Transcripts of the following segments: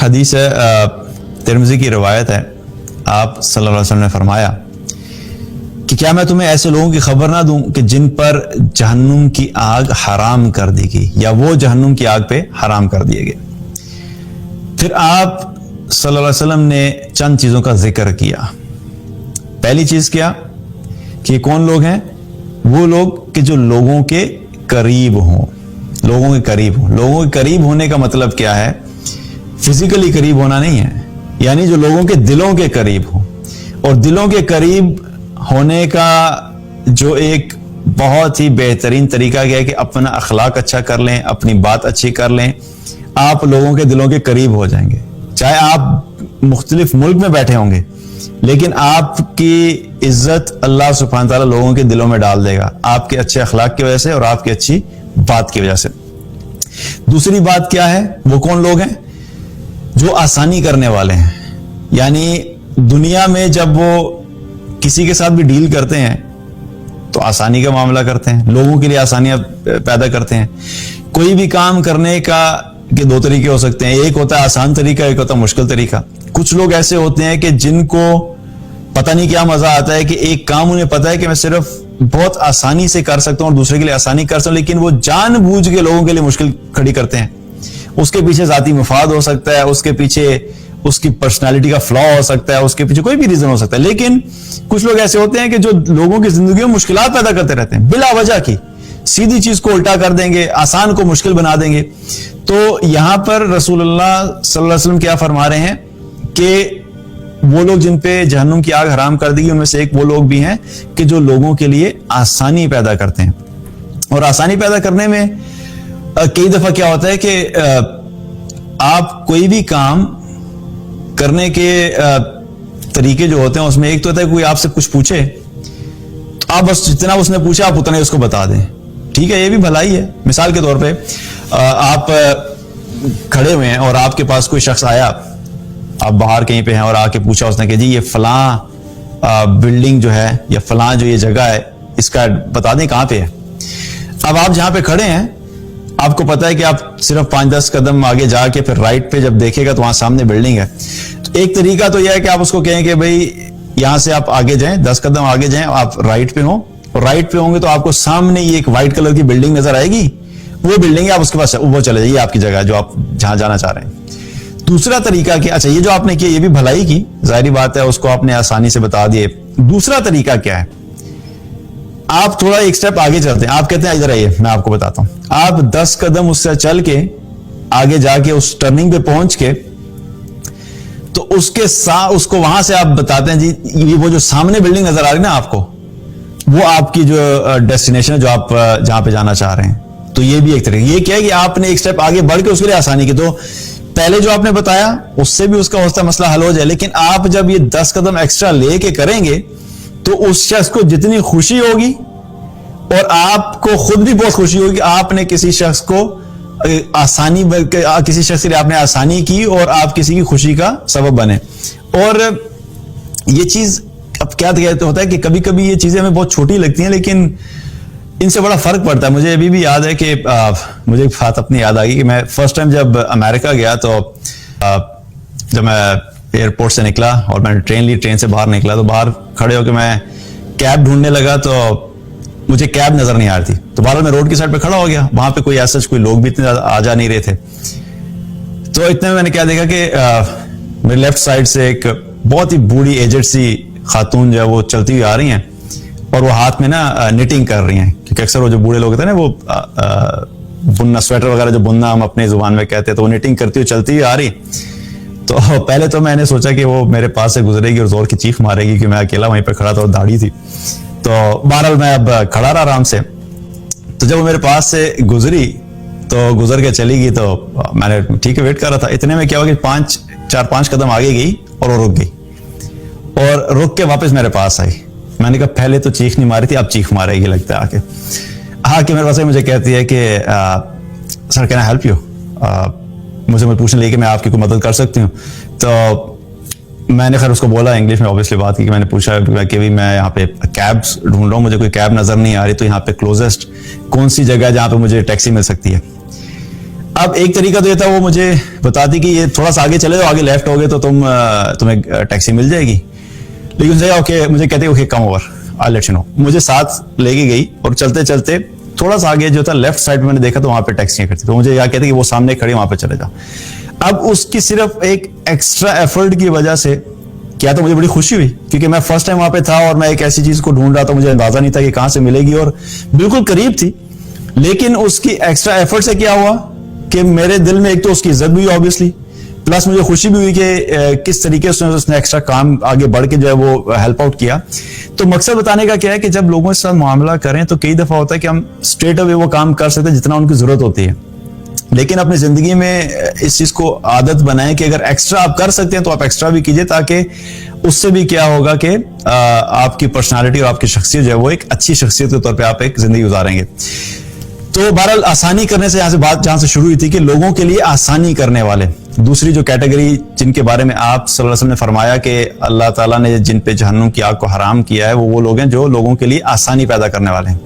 हदीस है, तिरमिज़ी की रिवायत है, आप सल्लल्लाहु अलैहि वसल्लम ने फरमाया कि क्या मैं तुम्हें ऐसे लोगों की खबर ना दूं कि जिन पर जहन्नुम की आग हराम कर दी गई या वो जहन्नुम की आग पे हराम कर दिए गए। फिर आप सल्लल्लाहु अलैहि वसल्लम ने चंद चीजों का जिक्र किया। पहली चीज क्या कि कौन लोग हैं? वो लोग कि जो लोगों के करीब हों। लोगों के करीब हों, लोगों के करीब होने का मतलब क्या है? फिजिकली करीब होना नहीं है, यानी जो लोगों के दिलों के करीब हो। और दिलों के करीब होने का जो एक बहुत ही बेहतरीन तरीका क्या है कि अपना अखलाक अच्छा कर लें, अपनी बात अच्छी कर लें, आप लोगों के दिलों के करीब हो जाएंगे। चाहे आप मुख्तलिफ मुल्क में बैठे होंगे, लेकिन आपकी इज्जत अल्लाह सुब्हानहू तआला लोगों के दिलों में डाल देगा, आपके अच्छे अखलाक की वजह से और आपकी अच्छी बात की वजह से। दूसरी बात क्या है? वो कौन लोग हैं? जो आसानी करने वाले हैं। यानी दुनिया में जब वो किसी के साथ भी डील करते हैं तो आसानी का मामला करते हैं, लोगों के लिए आसानियां पैदा करते हैं। कोई भी काम करने के दो तरीके हो सकते हैं, एक होता है आसान तरीका, एक होता है मुश्किल तरीका। कुछ लोग ऐसे होते हैं कि जिनको पता नहीं क्या मजा आता है कि एक काम उन्हें पता है कि मैं सिर्फ बहुत आसानी से कर सकता हूं और दूसरे के लिए आसानी कर सकता हूं, लेकिन वो जानबूझ के लोगों के लिए मुश्किल खड़ी करते हैं। उसके पीछे जाती मफाद हो सकता है, उसके पीछे उसकी पर्सनालिटी का फ्लॉ हो सकता है, उसके पीछे कोई भी रीजन हो सकता है। लेकिन कुछ लोग ऐसे होते हैं कि जो लोगों की जिंदगी में मुश्किलात पैदा करते रहते हैं बिला वजह की, सीधी चीज को उल्टा कर देंगे, आसान को मुश्किल बना देंगे। तो यहां पर रसूलुल्लाह सल्लल्लाहु अलैहि वसल्लम क्या फरमा रहे हैं कि वो लोग जिन पे जहन्नुम की आग हराम कर दी, उनमें से एक वो लोग भी हैं कि जो लोगों के लिए आसानी पैदा करते हैं। और आसानी पैदा करने में कई दफा क्या होता है कि आप कोई भी काम करने के तरीके जो होते हैं उसमें एक तो होता है कोई आपसे कुछ पूछे तो आप बस जितना उसने पूछा आप उतना ही उसको बता दें। ठीक है, ये भी भलाई है। मिसाल के तौर पे आप खड़े हुए हैं और आपके पास कोई शख्स आया, आप बाहर कहीं पे हैं और आके पूछा उसने कि जी ये फलां बिल्डिंग जो है या फलां जो ये जगह है इसका बता दें कहां पे है। अब आप जहां पे खड़े हैं आपको पता है कि आप सिर्फ 5-10 कदम आगे जाके फिर राइट पे जब देखेगा तो वहां सामने बिल्डिंग है। तो एक तरीका तो यह है कि आप उसको कहें कि भाई यहां से आप आगे जाएं, 10 कदम आगे जाएं, आप राइट पे हो और राइट पे होंगे तो आपको सामने ये एक व्हाइट कलर की बिल्डिंग नजर आएगी, वो बिल्डिंग है, आप उसके पास वो चले जाइए, आपकी जगह जो आप जहां जाना चाह रहे हैं। दूसरा तरीका कि अच्छा ये जो आपने किया ये भी भलाई की, जाहिर बात है उसको आपने आसानी से बता दिए। दूसरा तरीका क्या है? आप थोड़ा एक स्टेप आगे चलते हैं, आप कहते हैं इधर आइए मैं आपको बताता हूं। आप 10 कदम उससे चल के आगे जाके उस टर्निंग पे पहुंच के तो उसके साथ उसको वहां से आप बताते हैं जी ये वो जो सामने बिल्डिंग नजर आ रही है ना आपको, वो आपकी जो डेस्टिनेशन है जो आप जहां पे जाना चाह रहे हैं। तो ये भी एक तरीका। ये क्या है कि आपने एक स्टेप आगे बढ़ के उसके लिए आसानी की, तो पहले जो आपने बताया उससे भी उसका होता मसला हल हो जाए। लेकिन आप जब ये 10 कदम एक्स्ट्रा लेके करेंगे तो उस शख्स को जितनी खुशी होगी और आपको खुद भी बहुत खुशी होगी, आपने किसी शख्स को आसानी, किसी शख्स के लिए आपने आसानी की और आप किसी की खुशी का सबब बने। और ये चीज अब क्या कहते होता है कि कभी कभी ये चीजें हमें बहुत छोटी लगती हैं लेकिन इनसे बड़ा फर्क पड़ता है। मुझे अभी भी याद है कि मुझे एक बात अपनी याद आ गई कि मैं फर्स्ट टाइम जब अमेरिका गया तो जब मैं एयरपोर्ट से निकला और मैंने ट्रेन से बाहर निकला तो बाहर खड़े होकर मैं कैब ढूंढने लगा तो मुझे कैब नजर नहीं आ रही थी। तो बहरहाल मैं रोड की साइड पे खड़ा हो गया, वहां पे कोई ऐसा कोई लोग भी इतने आ जा नहीं रहे थे। तो इतने में मैंने क्या देखा कि मेरे लेफ्ट साइड से एक बहुत ही बूढ़ी एजेड सी खातून जो है वो चलती हुई आ रही हैं और वो हाथ में ना निटिंग कर रही हैं, क्योंकि अक्सर वो जो बूढ़े लोग होते हैं ना वो बुनना, स्वेटर वगैरह जो बुनना हम अपने जुबान में कहते हैं, तो वो निटिंग करती हुई चलती हुई आ रही। तो पहले तो मैंने सोचा कि वो मेरे पास से गुजरेगी और जोर की चीख मारेगी कि मैं अकेला वहीं पे खड़ा था और दाढ़ी थी। तो बहरहाल मैं अब खड़ा रहा आराम से। तो जब वो मेरे पास से गुजरी तो गुजर के चली गई तो मैंने ठीक है वेट कर रहा था। इतने में क्या हुआ कि 4-5 कदम आगे गई और वो रुक गई और रुक के वापस मेरे पास आई। मैंने कहा पहले तो चीख नहीं मारी थी, अब चीख मारेगी लगता है आके मेरे पास मुझे कहती है कि sir can I help you, मुझे पूछने लगी कि मैं आपकी कोई मदद कर सकती हूँ। तो मैंने खैर उसको बोला इंग्लिश में, ऑब्वियसली बात की कि मैंने पूछा कि भी मैं यहाँ पे कैब्स ढूंढ रहा हूँ, मुझे कोई कैब नजर नहीं आ रही, तो यहाँ पे क्लोजेस्ट कौन सी जगह है जहाँ पे मुझे टैक्सी मिल सकती है। अब एक तरीका तो ये था, वो मुझे बताती कि ये थोड़ा सा आगे चले जाओ, आगे लेफ्ट हो गए तो तुम्हें टैक्सी मिल जाएगी। लेकिन मुझे ओके, मुझे कहते okay come over, I let you know. मुझे साथ लेके गई और चलते चलते थोड़ा सा आगे जो था लेफ्ट साइड में मैंने देखा तो वहां पे टैक्सियां खड़ी थी। तो मुझे यह कहते कि वो सामने खड़ी, वहां पे चले जाओ। अब उसकी सिर्फ एक एक्स्ट्रा एफर्ट की वजह से क्या, तो मुझे बड़ी खुशी हुई, क्योंकि मैं फर्स्ट टाइम वहां पे था और मैं एक ऐसी चीज को ढूंढ रहा था, मुझे अंदाजा नहीं था कि कहां से मिलेगी, और बिल्कुल करीब थी। लेकिन उसकी एक्स्ट्रा एफर्ट से क्या हुआ कि मेरे दिल में एक तो उसकी इज्जत भी हुई ऑब्वियसली, प्लस मुझे खुशी भी हुई कि किस तरीके से उसने एक्स्ट्रा काम आगे बढ़ के जो है वो हेल्प आउट किया। तो मकसद बताने का क्या है कि जब लोगों के साथ मामला करें तो कई दफा होता है कि हम स्ट्रेट अवे वो काम कर सकते हैं जितना उनकी जरूरत होती है, लेकिन अपनी जिंदगी में इस चीज को आदत बनाएं कि अगर एक्स्ट्रा आप कर सकते हैं तो आप एक्स्ट्रा भी कीजिए, ताकि उससे भी क्या होगा कि आपकी पर्सनालिटी और आपकी शख्सियत जो है वो एक अच्छी शख्सियत के तौर पे आप एक जिंदगी गुजारेंगे। तो बहरहाल आसानी करने से, यहां से बात जहां से शुरू हुई थी कि लोगों के लिए आसानी करने वाले, दूसरी जो कैटेगरी जिनके बारे में आप सल्लल्लाहु अलैहि वसल्लम ने फरमाया कि अल्लाह ताला ने जिन पे जहन्नुम की आग को हराम किया है, वो लोग हैं जो लोगों के लिए आसानी पैदा करने वाले हैं।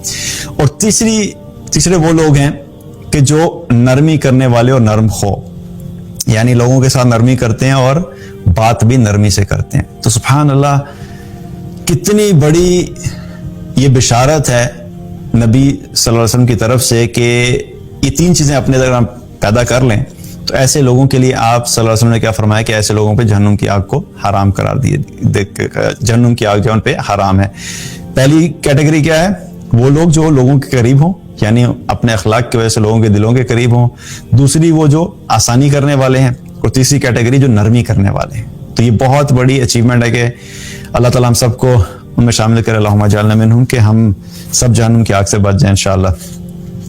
और तीसरे वो लोग हैं कि जो नरमी करने वाले और नरम खो, यानी लोगों के साथ नरमी करते हैं और बात भी नरमी से करते हैं। तो सुभान अल्लाह, कितनी बड़ी ये बिशारत है नबी सल्लल्लाहु अलैहि वसल्लम की तरफ से कि ये तीन चीजें अपने अंदर पैदा कर लें तो ऐसे लोगों के लिए आप सल्लल्लाहु अलैहि वसल्लम ने क्या फरमाया कि ऐसे लोगों पे जहन्नुम की आग को हराम करार दिए, जहन्नुम की आग जो उन पे हराम है। पहली कैटेगरी क्या है? वो लोग जो लोगों के करीब हों, यानी अपने अखलाक की वजह से लोगों के दिलों के करीब हों। दूसरी वो जो आसानी करने वाले हैं, और तीसरी कैटेगरी जो नरमी करने वाले हैं। तो ये बहुत बड़ी अचीवमेंट है कि अल्लाह ताला हम सबको उनमें शामिल करे। अल्लाहुम्मा जअलना मिनहुम, कि हम सब जहन्नुम की आग से बच जाएं इंशाअल्लाह।